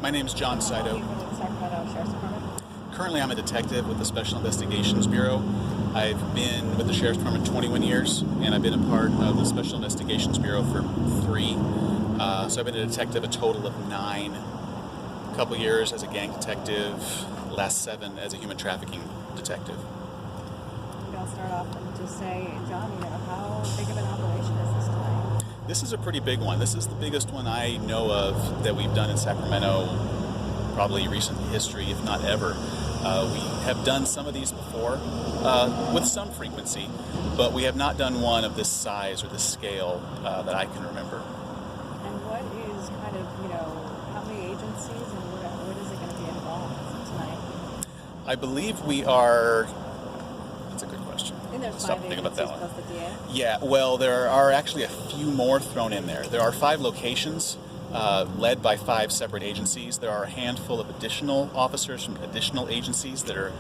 My name is John Saito. Sacramento Sheriff's Department. Currently, I'm a detective with the Special Investigations Bureau. I've been with the Sheriff's Department 21 years, and I've been a part of the Special Investigations Bureau for 3. So I've been a detective a total of 9. A couple years as a gang detective, last 7 as a human trafficking detective. I'll start off and just say, John, how big of an operation is this tonight? This is a pretty big one. This is the biggest one I know of that we've done in Sacramento, probably recent history, if not ever. We have done some of these before with some frequency, but we have not done one of this size or this scale that I can remember. And what is kind of, how many agencies and what is it going to be involved tonight? I believe we are... That's a good question. I think there's Stop 5 thinking about agencies that one. plus the DA. Yeah, well, there are actually a few more thrown in there. There are 5 locations led by 5 separate agencies. There are a handful of additional officers from additional agencies that are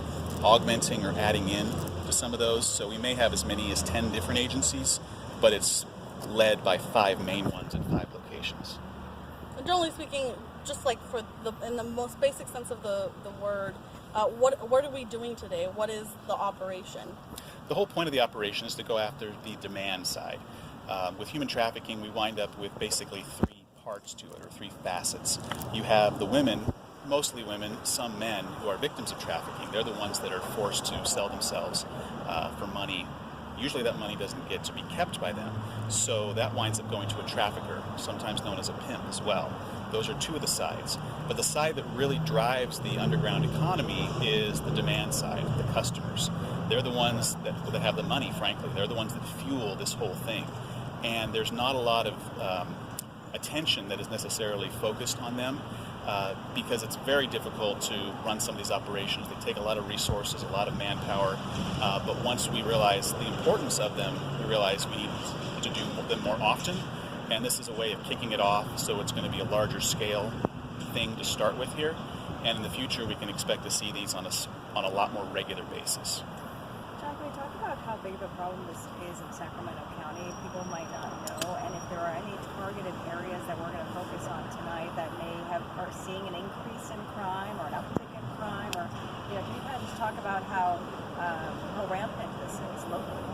augmenting or adding in to some of those. So we may have as many as 10 different agencies, but it's led by 5 main ones at 5 locations. Generally speaking, just like in the most basic sense of the word, what are we doing today? What is the operation? The whole point of the operation is to go after the demand side. With human trafficking, we wind up with basically 3 parts to it, or 3 facets. You have the women, mostly women, some men, who are victims of trafficking. They're the ones that are forced to sell themselves for money. Usually that money doesn't get to be kept by them, so that winds up going to a trafficker, sometimes known as a pimp as well. Those are 2 of the sides. But the side that really drives the underground economy is the demand side, the customers. They're the ones that have the money, frankly. They're the ones that fuel this whole thing. And there's not a lot of attention that is necessarily focused on them because it's very difficult to run some of these operations. They take a lot of resources, a lot of manpower. But once we realize the importance of them, we realize we need to do them more often. And this is a way of kicking it off, so it's going to be a larger scale thing to start with here. And in the future, we can expect to see these on a lot more regular basis. John, can we talk about how big of a problem this is in Sacramento County? People might not know, and if there are any targeted areas that we're going to focus on tonight that are seeing an increase in crime or an uptick in crime, or can you kind of just talk about how rampant this is locally?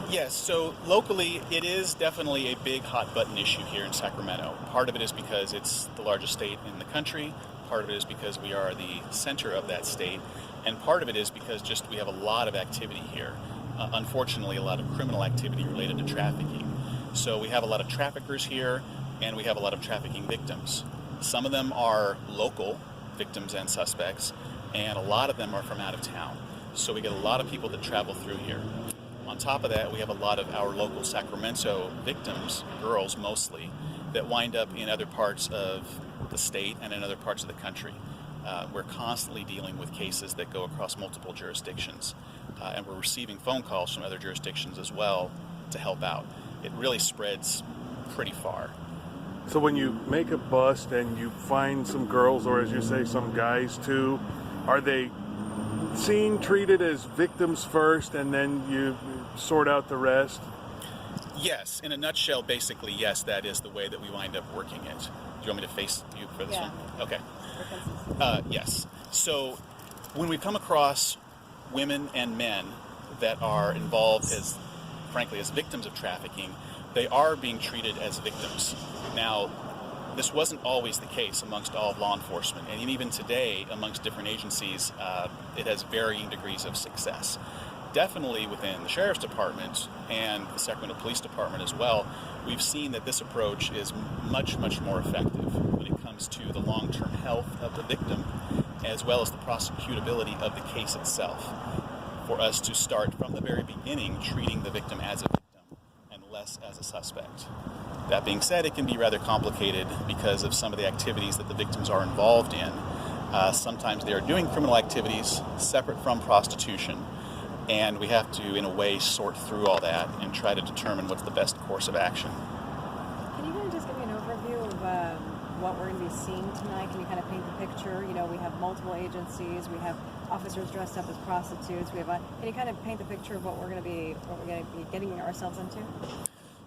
Yes, so locally it is definitely a big hot button issue here in Sacramento. Part of it is because it's the largest state in the country, part of it is because we are the center of that state, and part of it is because just we have a lot of activity here. Unfortunately, a lot of criminal activity related to trafficking. So we have a lot of traffickers here, and we have a lot of trafficking victims. Some of them are local victims and suspects, and a lot of them are from out of town. So we get a lot of people that travel through here. On top of that, we have a lot of our local Sacramento victims, girls mostly, that wind up in other parts of the state and in other parts of the country. We're constantly dealing with cases that go across multiple jurisdictions, and we're receiving phone calls from other jurisdictions as well to help out. It really spreads pretty far. So when you make a bust and you find some girls, or as you say, some guys too, are they treated as victims first and then you sort out the rest? Yes, in a nutshell, basically, yes, that is the way that we wind up working it. Do you want me to face you for this one? Okay. Yes. So when we come across women and men that are involved frankly, as victims of trafficking, they are being treated as victims. Now, this wasn't always the case amongst all of law enforcement, and even today, amongst different agencies, it has varying degrees of success. Definitely within the Sheriff's Department and the Sacramento Police Department as well, we've seen that this approach is much, much more effective when it comes to the long-term health of the victim, as well as the prosecutability of the case itself, for us to start from the very beginning treating the victim as a victim and less as a suspect. That being said, it can be rather complicated because of some of the activities that the victims are involved in. Sometimes they are doing criminal activities separate from prostitution, and we have to, in a way, sort through all that and try to determine what's the best course of action. Can you kind of just give me an overview of what we're going to be seeing tonight? Can you kind of paint the picture? We have multiple agencies, we have officers dressed up as prostitutes. Can you kind of paint the picture of what we're going to be getting ourselves into?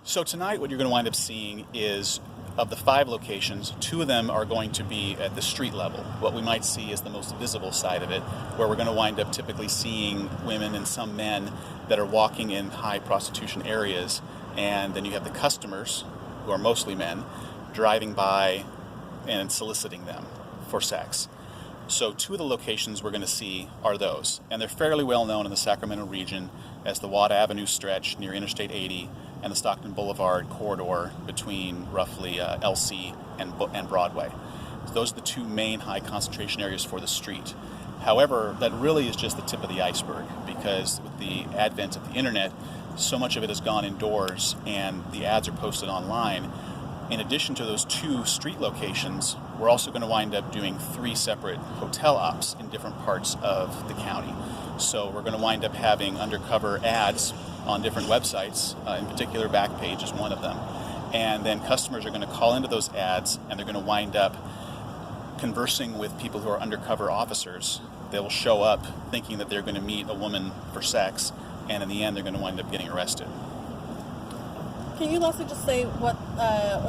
So tonight what you're going to wind up seeing is of the 5 locations, 2 of them are going to be at the street level. What we might see is the most visible side of it, where we're going to wind up typically seeing women and some men that are walking in high prostitution areas, and then you have the customers, who are mostly men, driving by and soliciting them for sex. So 2 of the locations we're going to see are those, and they're fairly well known in the Sacramento region as the Watt Avenue stretch near Interstate 80 and the Stockton Boulevard corridor between roughly LC and Broadway. So those are the 2 main high concentration areas for the street. However, that really is just the tip of the iceberg, because with the advent of the internet, so much of it has gone indoors and the ads are posted online. In addition to those 2 street locations, we're also going to wind up doing 3 separate hotel ops in different parts of the county. So we're going to wind up having undercover ads on different websites, in particular Backpage is one of them. And then customers are going to call into those ads, and they're going to wind up conversing with people who are undercover officers. They will show up thinking that they're going to meet a woman for sex, and in the end they're going to wind up getting arrested. Can you lastly just say what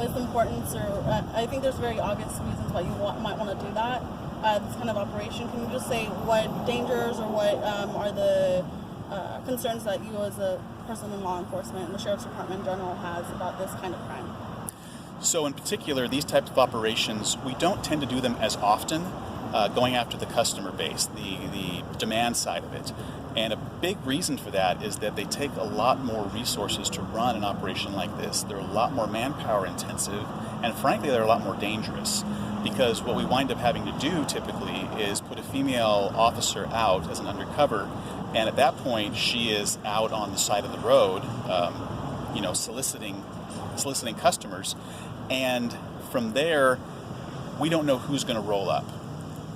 is the importance, or I think there's very obvious reasons why you might want to do that, this kind of operation. Can you just say what dangers or what are the concerns that you as a person in law enforcement and the Sheriff's Department in general has about this kind of crime? So in particular, these types of operations, we don't tend to do them as often, going after the customer base, the demand side of it. And a big reason for that is that they take a lot more resources to run an operation like this. They're a lot more manpower intensive, and frankly, they're a lot more dangerous. Because what we wind up having to do typically is put a female officer out as an undercover, and at that point, she is out on the side of the road, soliciting customers. And from there, we don't know who's going to roll up.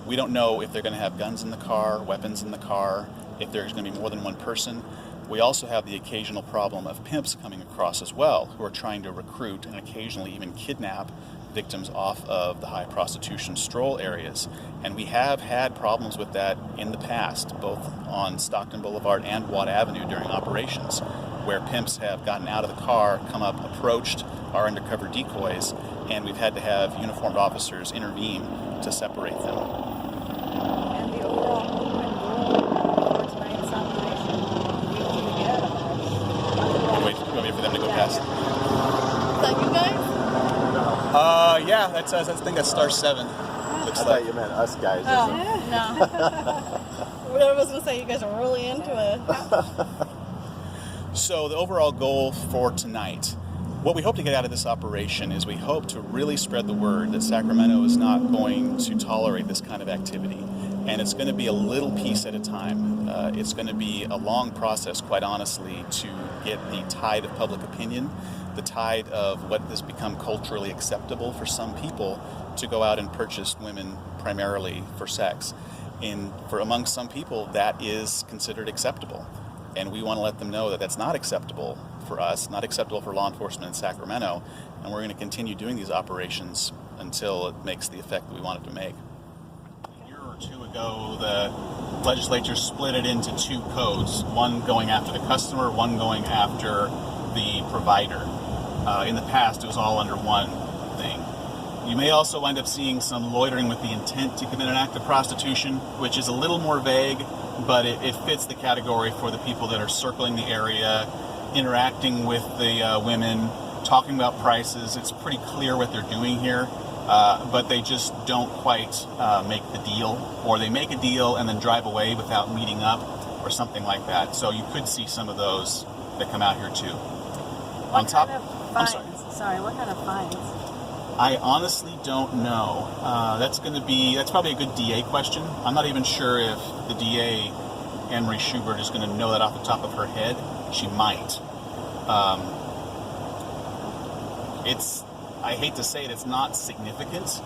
We don't know if they're going to have guns in the car, weapons in the car, if there's going to be more than one person. We also have the occasional problem of pimps coming across as well, who are trying to recruit and occasionally even kidnap victims off of the high prostitution stroll areas. And we have had problems with that in the past, both on Stockton Boulevard and Watt Avenue during operations, where pimps have gotten out of the car, come up, approached our undercover decoys, and we've had to have uniformed officers intervene to separate them. And the overall open goal for tonight's operation, You want me for them to go past? Is that you guys? Yeah, that's I think that's star 7. I thought you meant us guys. Oh, no. I was going to say you guys are really into it. So the overall goal for tonight, what we hope to get out of this operation is we hope to really spread the word that Sacramento is not going to tolerate this kind of activity. And it's going to be a little piece at a time. It's going to be a long process, quite honestly, to get the tide of public opinion, the tide of what has become culturally acceptable for some people to go out and purchase women primarily for sex. And among some people, that is considered acceptable. And we want to let them know that that's not acceptable for us, not acceptable for law enforcement in Sacramento, and we're going to continue doing these operations until it makes the effect that we want it to make. A year or 2 ago, the legislature split it into 2 codes, one going after the customer, one going after the provider. In the past, it was all under one thing. You may also wind up seeing some loitering with the intent to commit an act of prostitution, which is a little more vague, but it fits the category for the people that are circling the area, interacting with the women, talking about prices. It's pretty clear what they're doing here, but they just don't quite make the deal, or they make a deal and then drive away without meeting up or something like that. So you could see some of those that come out here too. What kind of fines? What kind of fines? I honestly don't know. That's probably a good DA question. I'm not even sure if the DA, Anne-Marie Schubert, is going to know that off the top of her head. She might. I hate to say it, it's not significant.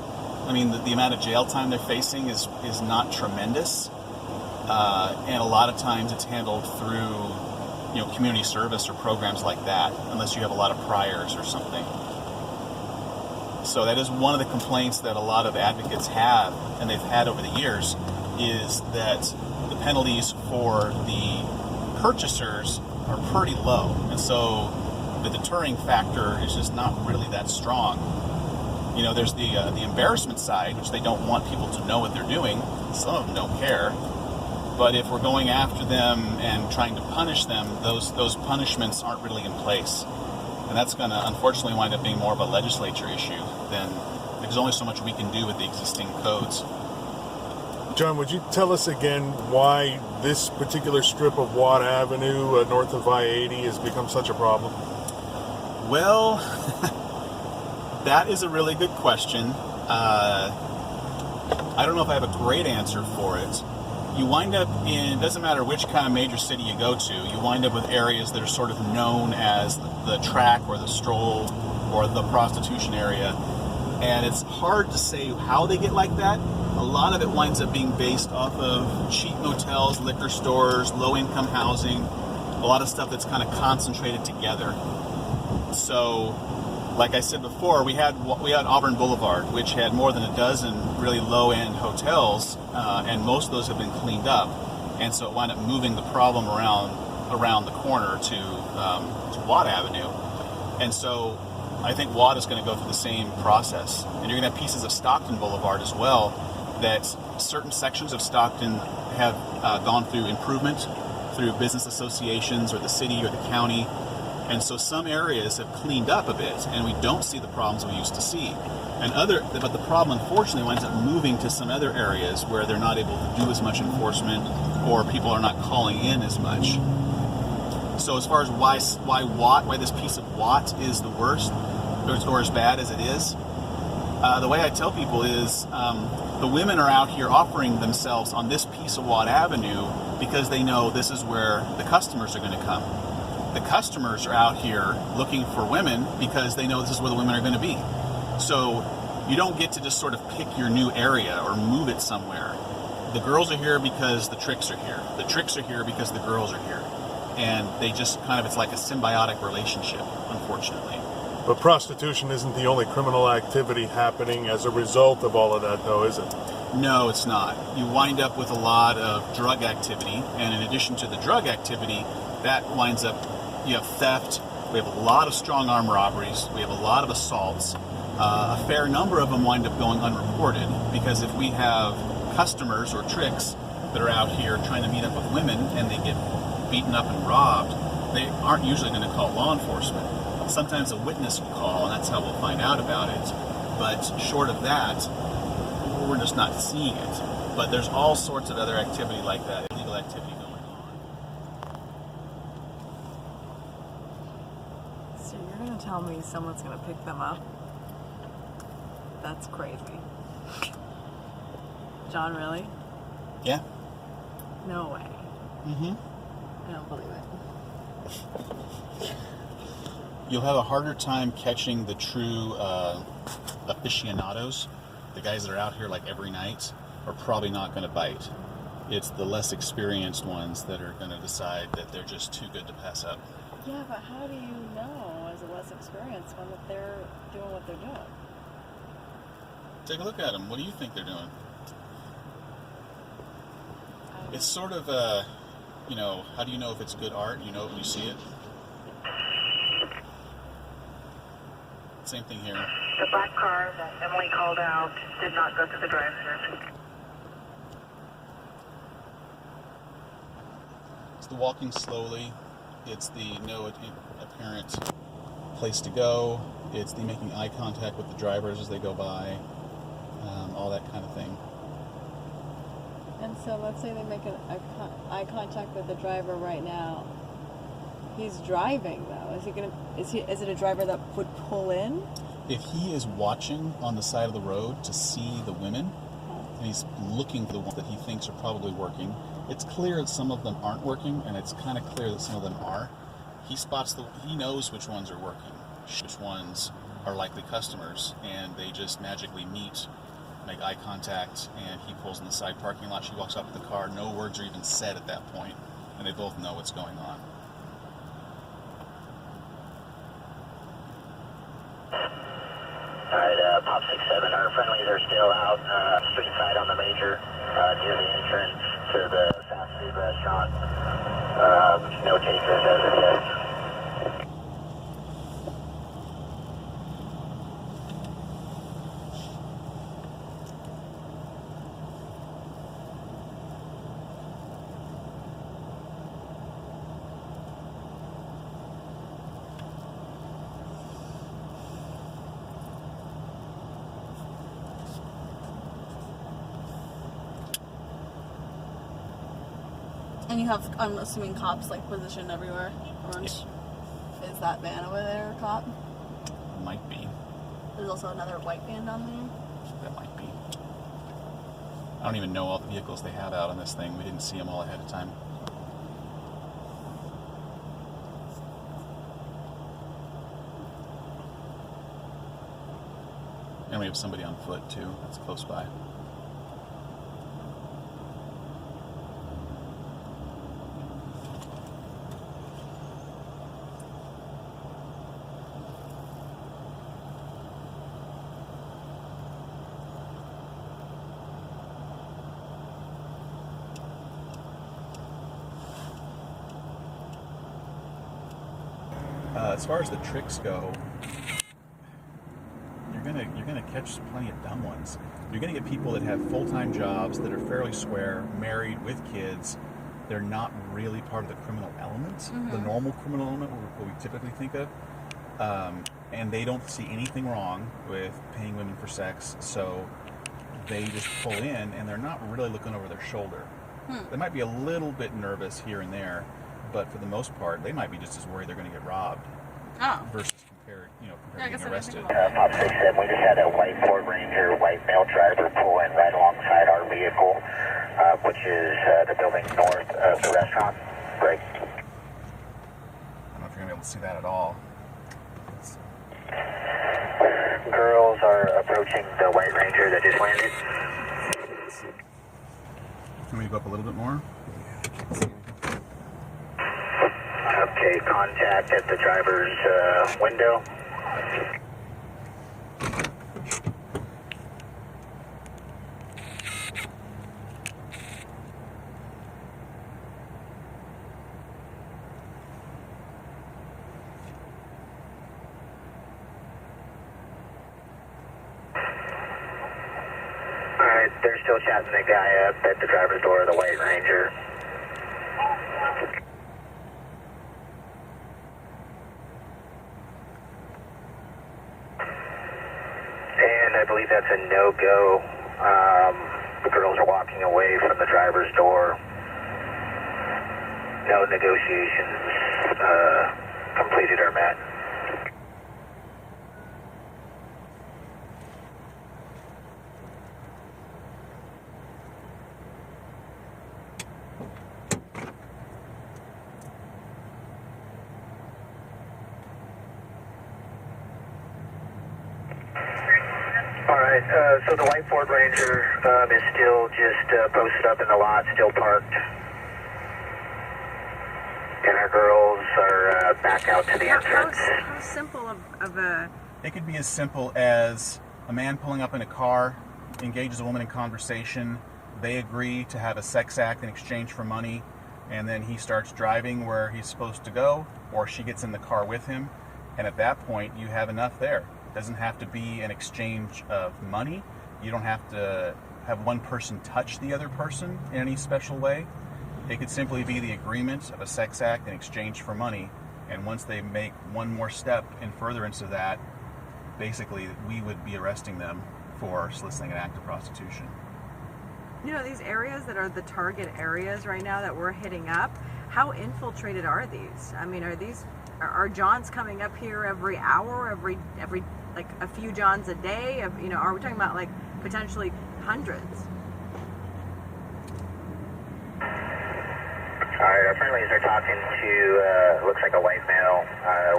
I mean, the amount of jail time they're facing is not tremendous. And a lot of times it's handled through, community service or programs like that, unless you have a lot of priors or something. So that is one of the complaints that a lot of advocates have, and they've had over the years, is that the penalties for the purchasers are pretty low. And so the deterring factor is just not really that strong. there's the embarrassment side, which they don't want people to know what they're doing. Some of them don't care. But if we're going after them and trying to punish them, those punishments aren't really in place. And that's going to unfortunately wind up being more of a legislature issue than, there's only so much we can do with the existing codes. John, would you tell us again why this particular strip of Watt Avenue north of I-80 has become such a problem? Well, that is a really good question. I don't know if I have a great answer for it. You wind up in, doesn't matter which kind of major city you go to, you wind up with areas that are sort of known as the track or the stroll or the prostitution area. And it's hard to say how they get like that. A lot of it winds up being based off of cheap motels, liquor stores, low-income housing, a lot of stuff that's kind of concentrated together. So, like I said before, we had Auburn Boulevard, which had more than a dozen really low-end hotels, and most of those have been cleaned up. And so it wound up moving the problem around the corner to Watt Avenue. And so I think Watt is going to go through the same process. And you're going to have pieces of Stockton Boulevard as well, that certain sections of Stockton have gone through improvement through business associations or the city or the county. And so some areas have cleaned up a bit, and we don't see the problems we used to see. But the problem, unfortunately, winds up moving to some other areas where they're not able to do as much enforcement, or people are not calling in as much. So as far as why this piece of Watt is the worst, or as bad as it is, the way I tell people is the women are out here offering themselves on this piece of Watt Avenue because they know this is where the customers are going to come. The customers are out here looking for women because they know this is where the women are going to be. So you don't get to just sort of pick your new area or move it somewhere. The girls are here because the tricks are here. The tricks are here because the girls are here. And they just kind of, it's like a symbiotic relationship, unfortunately. But prostitution isn't the only criminal activity happening as a result of all of that, though, is it? No, it's not. You wind up with a lot of drug activity, and in addition to the drug activity, that winds up, you have theft, we have a lot of strong arm robberies, we have a lot of assaults. A fair number of them wind up going unreported, because if we have customers or tricks that are out here trying to meet up with women and they get beaten up and robbed, they aren't usually going to call law enforcement. Sometimes a witness will call, and that's how we'll find out about it. But short of that, we're just not seeing it. But there's all sorts of other activity like that, illegal activity going on. So you're going to tell me someone's going to pick them up? That's crazy. John, really? Yeah. No way. Mm-hmm. I don't believe it. You'll have a harder time catching the true aficionados. The guys that are out here like every night are probably not going to bite. It's the less experienced ones that are going to decide that they're just too good to pass up. Yeah, but how do you know, as a less experienced one, that they're doing what they're doing? Take a look at them. What do you think they're doing? It's sort of how do you know if it's good art? You know it when you see it. Same thing here. The black car that Emily called out did not go through the drive-thru. It's the walking slowly. It's the no apparent place to go. It's the making eye contact with the drivers as they go by. All that kind of thing. And so let's say they make eye contact with the driver right now. He's driving though. Is it a driver that would pull in? If he is watching on the side of the road to see the women, and he's looking for the ones that he thinks are probably working, it's clear that some of them aren't working, and it's kind of clear that some of them are. He knows which ones are working, which ones are likely customers, and they just magically meet, make eye contact, and he pulls in the side parking lot. She walks up to the car. No words are even said at that point, and they both know what's going on. Alright, Pop 67, our friendlies are still out street side on the major near the entrance to the fast food restaurant. No takers as of yet. And you have, I'm assuming, cops like positioned everywhere. Orange. Yeah. Is that van over there a cop? Might be. There's also another white van down there. That might be. I don't even know all the vehicles they have out on this thing. We didn't see them all ahead of time. And we have somebody on foot too. That's close by. As far as the tricks go, you're gonna catch plenty of dumb ones. You're gonna get people that have full-time jobs that are fairly square, married with kids. They're not really part of the criminal element, the normal criminal element, what we typically think of, and they don't see anything wrong with paying women for sex. So they just pull in, and they're not really looking over their shoulder. They might be a little bit nervous here and there, but for the most part, they might be just as worried they're going to get robbed. Versus compared to getting arrested. Pop 6-7, we just had a white Ford Ranger, white male driver pull in right alongside our vehicle, which is the building north of the restaurant. Great. I don't know if you're going to be able to see that at all. Girls are approaching the white Ranger that just landed. Can we go up a little bit more? Okay, contact at the driver's window. Alright, they're still chatting the guy up at the driver's door of the white Ranger. I believe that's a no-go. The girls are walking away from the driver's door. No negotiations completed or met. Alright, so the white Ford Ranger is still just posted up in the lot, still parked. And our girls are back out to the entrance. How simple of a... It could be as simple as a man pulling up in a car, engages a woman in conversation, they agree to have a sex act in exchange for money, and then he starts driving where he's supposed to go, or she gets in the car with him, and at that point you have enough there. It doesn't have to be an exchange of money. You don't have to have one person touch the other person in any special way. It could simply be the agreement of a sex act in exchange for money, and once they make one more step in furtherance of that, basically we would be arresting them for soliciting an act of prostitution. You know, these areas that are the target areas right now that we're hitting up, how infiltrated are these? I mean, are Johns coming up here every hour, every like a few Johns a day? Are we talking about like potentially hundreds? Alright, our friendlies are talking to, looks like a white male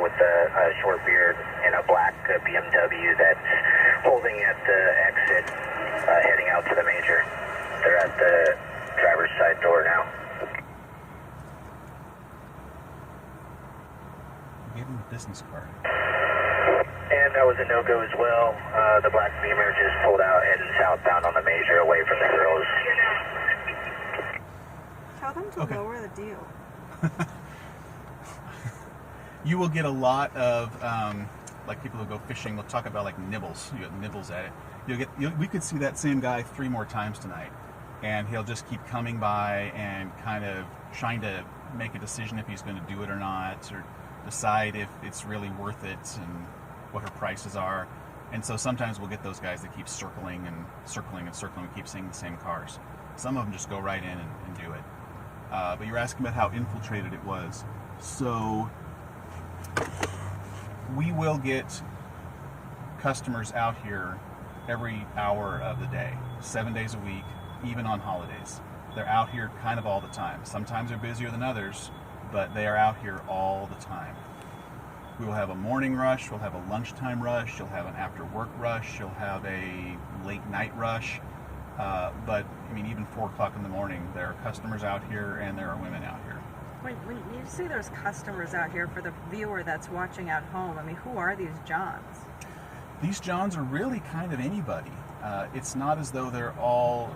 with a short beard and a black BMW that's holding at the exit, heading out to the major. They're at the driver's side door now. Give him a business card. And that was a no-go as well. The black Beamer just pulled out heading southbound on the major away from the girls. Tell them to lower the deal. You will get a lot of, like people who go fishing, they'll talk about like nibbles. You get nibbles at it. We could see that same guy 3 more times tonight, and he'll just keep coming by and kind of trying to make a decision if he's going to do it or not, or decide if it's really worth it and what her prices are. And so sometimes we'll get those guys that keep circling and circling and circling and keep seeing the same cars. Some of them just go right in and do it. But you're asking about how infiltrated it was. So we will get customers out here every hour of the day, 7 days a week, even on holidays. They're out here kind of all the time. Sometimes they're busier than others, but they are out here all the time. We will have a morning rush, we'll have a lunchtime rush, you'll have an after work rush, you'll have a late night rush. But I mean, even 4 o'clock in the morning, there are customers out here and there are women out here. When you say there's customers out here, for the viewer that's watching at home, I mean, who are these Johns? These Johns are really kind of anybody. It's not as though they're all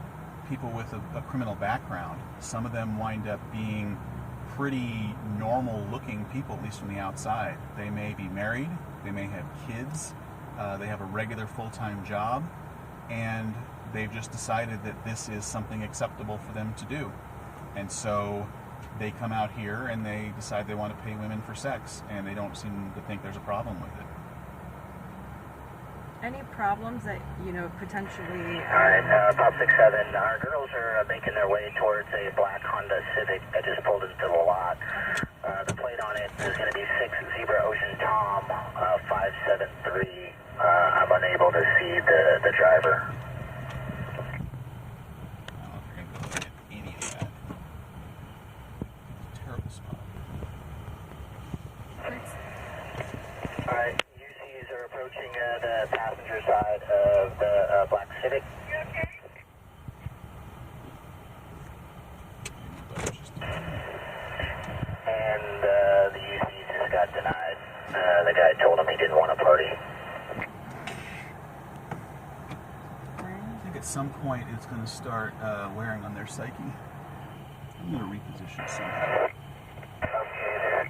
people with a criminal background. Some of them wind up being pretty normal looking people, at least from the outside. They may be married, they may have kids, they have a regular full-time job, and they've just decided that this is something acceptable for them to do. And so they come out here and they decide they want to pay women for sex, and they don't seem to think there's a problem with it. Any problems that, potentially... Alright, Pop 67, our girls are making their way towards a black Honda Civic that just pulled into the lot. The plate on it is going to be 6 Zebra Ocean Tom 573. I'm unable to see the driver. Alright, UCs are approaching the passenger side of the black Civic. And the UC just got denied. The guy told him he didn't want to party. I think at some point it's going to start wearing on their psyche. I'm going to reposition somehow. Okay,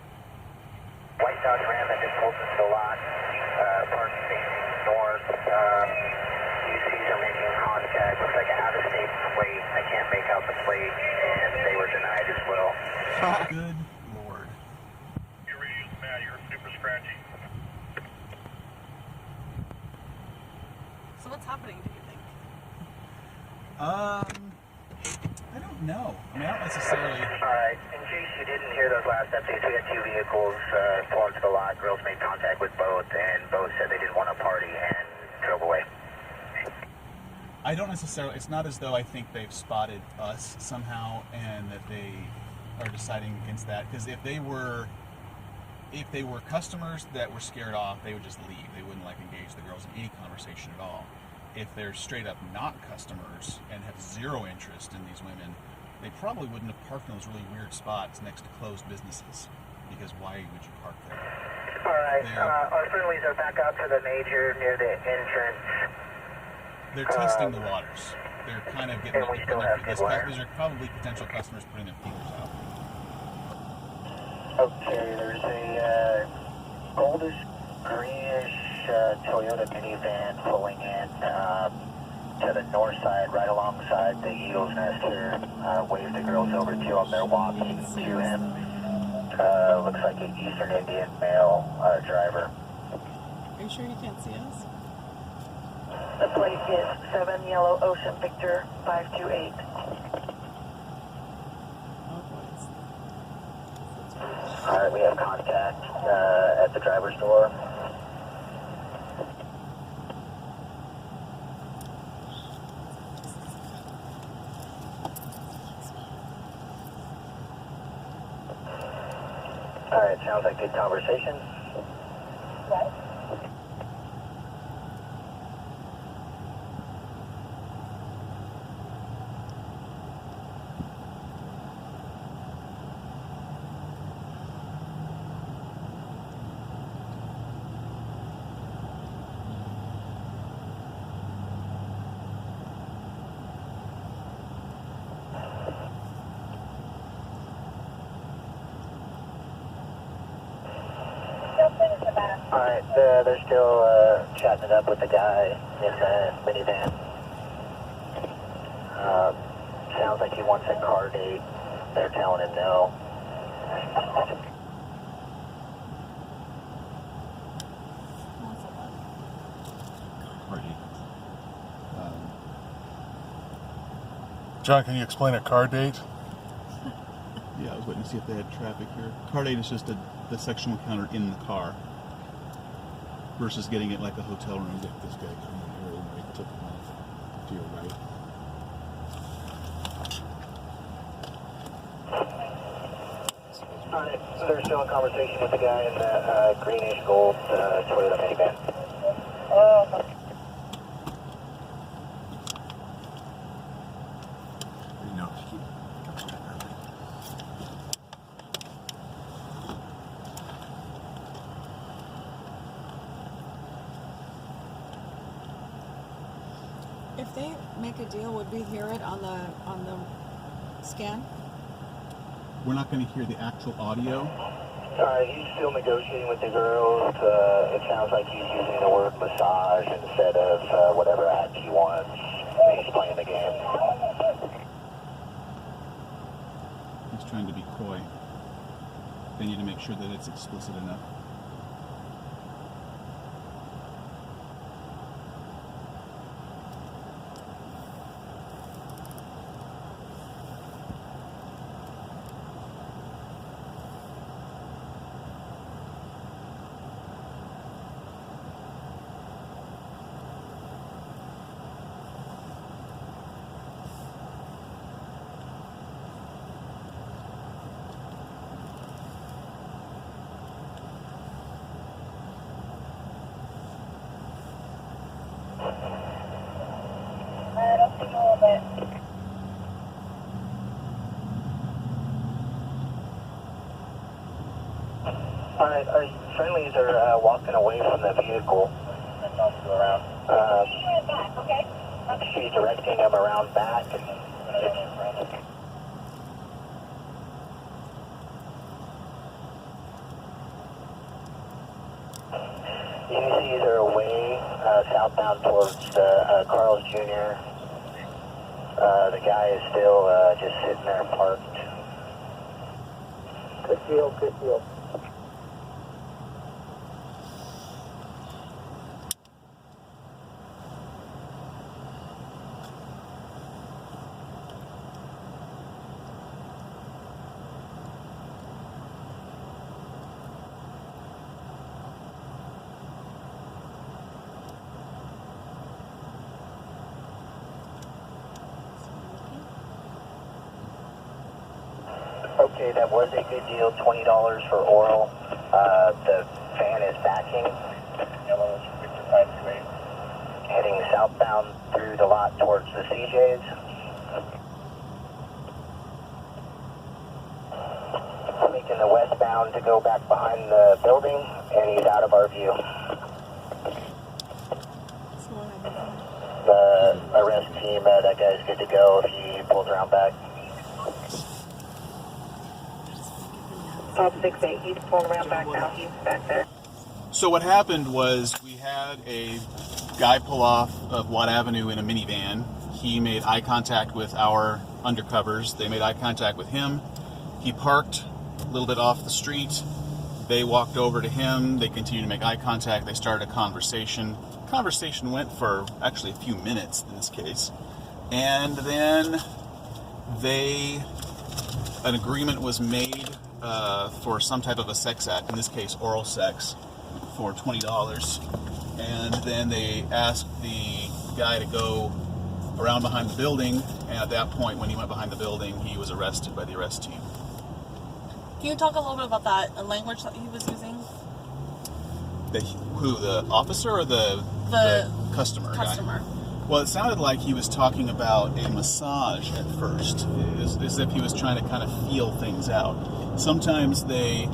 white Dodge Ram that just pulled into the lot, parked facing north. UCs are making contact. Looks like an out-of-state plate. I can't make out the plate, and they were denied as well. Good Lord. Your radio's bad. You're super scratchy. So what's happening, do you think? I don't know. I mean, I don't necessarily... Alright, in case you didn't hear those last updates, we had 2 vehicles pull into the lot. Girls made contact with both, and both said they didn't want to party and drove away. I don't necessarily... It's not as though I think they've spotted us somehow and that they are deciding against that. Because if they were customers that were scared off, they would just leave. They wouldn't engage the girls in any conversation at all. If they're straight up not customers and have zero interest in these women, they probably wouldn't have parked in those really weird spots next to closed businesses. Because why would you park there? Alright, our friendlies are back out to the major near the entrance. They're testing the waters. They're kind of getting... And we still have good wire. These are probably potential customers putting their feelers out. Okay, there's a goldish, greenish Toyota minivan pulling in to the north side, right alongside the Eagle's Nest here. Wave the girls over to him. They're walking to him. Looks like an Eastern Indian male driver. Are you sure you can't see us? The plate is 7 Yellow Ocean Victor 528. Alright, we have contact at the driver's door. Alright, sounds like good conversation. What? Alright, they're still chatting it up with the guy in the minivan. Sounds like he wants a car date. They're telling him no. John, can you explain a car date? me see if they had traffic here. Car 8 is just the section counter in the car versus getting it like a hotel room. This guy coming here and I took him off to your right. Alright, so they're still in conversation with the guy in the greenish gold Toyota minivan. No, If they make a deal, would we hear it on the scan? We're not going to hear the actual audio. He's still negotiating with the girls. It sounds like he's using the word massage instead of whatever act he wants. He's playing the game. He's trying to be coy. They need to make sure that it's explicit enough. Alright, our friendlies are walking away from the vehicle. She's directing them around back. UCs are away southbound towards Carl's Jr. The guy is still just sitting there parked. Good deal, good deal. Okay, that was a good deal, $20 for oral. The van is backing. Heading southbound through the lot towards the CJ's. Making the westbound to go back behind the building, and he's out of our view. The arrest team, that guy's good to go if he pulls around back. 568, he's pulling around back now. He's back there. So what happened was we had a guy pull off of Watt Avenue in a minivan. He made eye contact with our undercovers. They made eye contact with him. He parked a little bit off the street. They walked over to him. They continued to make eye contact. They started a conversation. Conversation went for actually a few minutes in this case. And then an agreement was made for some type of a sex act, in this case oral sex, for $20. And then they asked the guy to go around behind the building, and at that point, when he went behind the building, he was arrested by the arrest team. Can you talk a little bit about that language that he was using? The officer or the customer? Customer. Guy? Well, it sounded like he was talking about a massage at first, as if he was trying to kind of feel things out. Sometimes the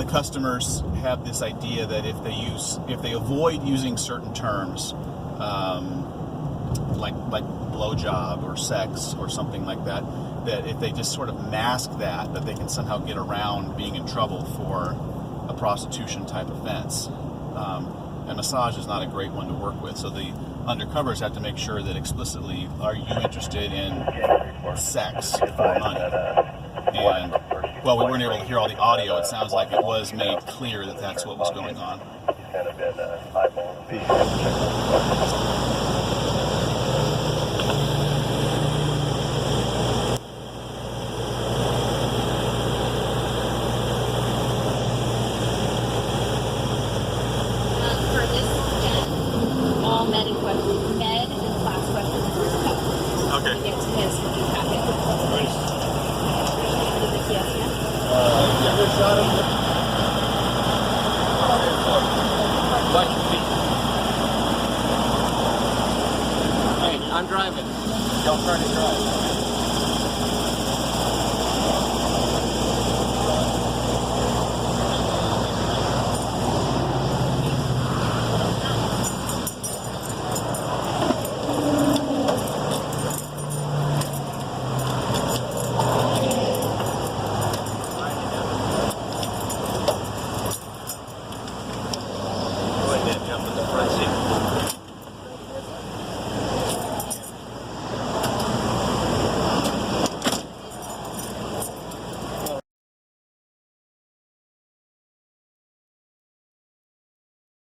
customers have this idea that if they avoid using certain terms, like blowjob or sex or something like that, that if they just sort of mask that they can somehow get around being in trouble for a prostitution type offense. And massage is not a great one to work with, so the undercovers have to make sure that explicitly, are you interested in sex for money? And, well, we weren't able to hear all the audio. It sounds like it was made clear that that's what was going on. Watch your feet. Hey, I'm driving. Don't try to drive.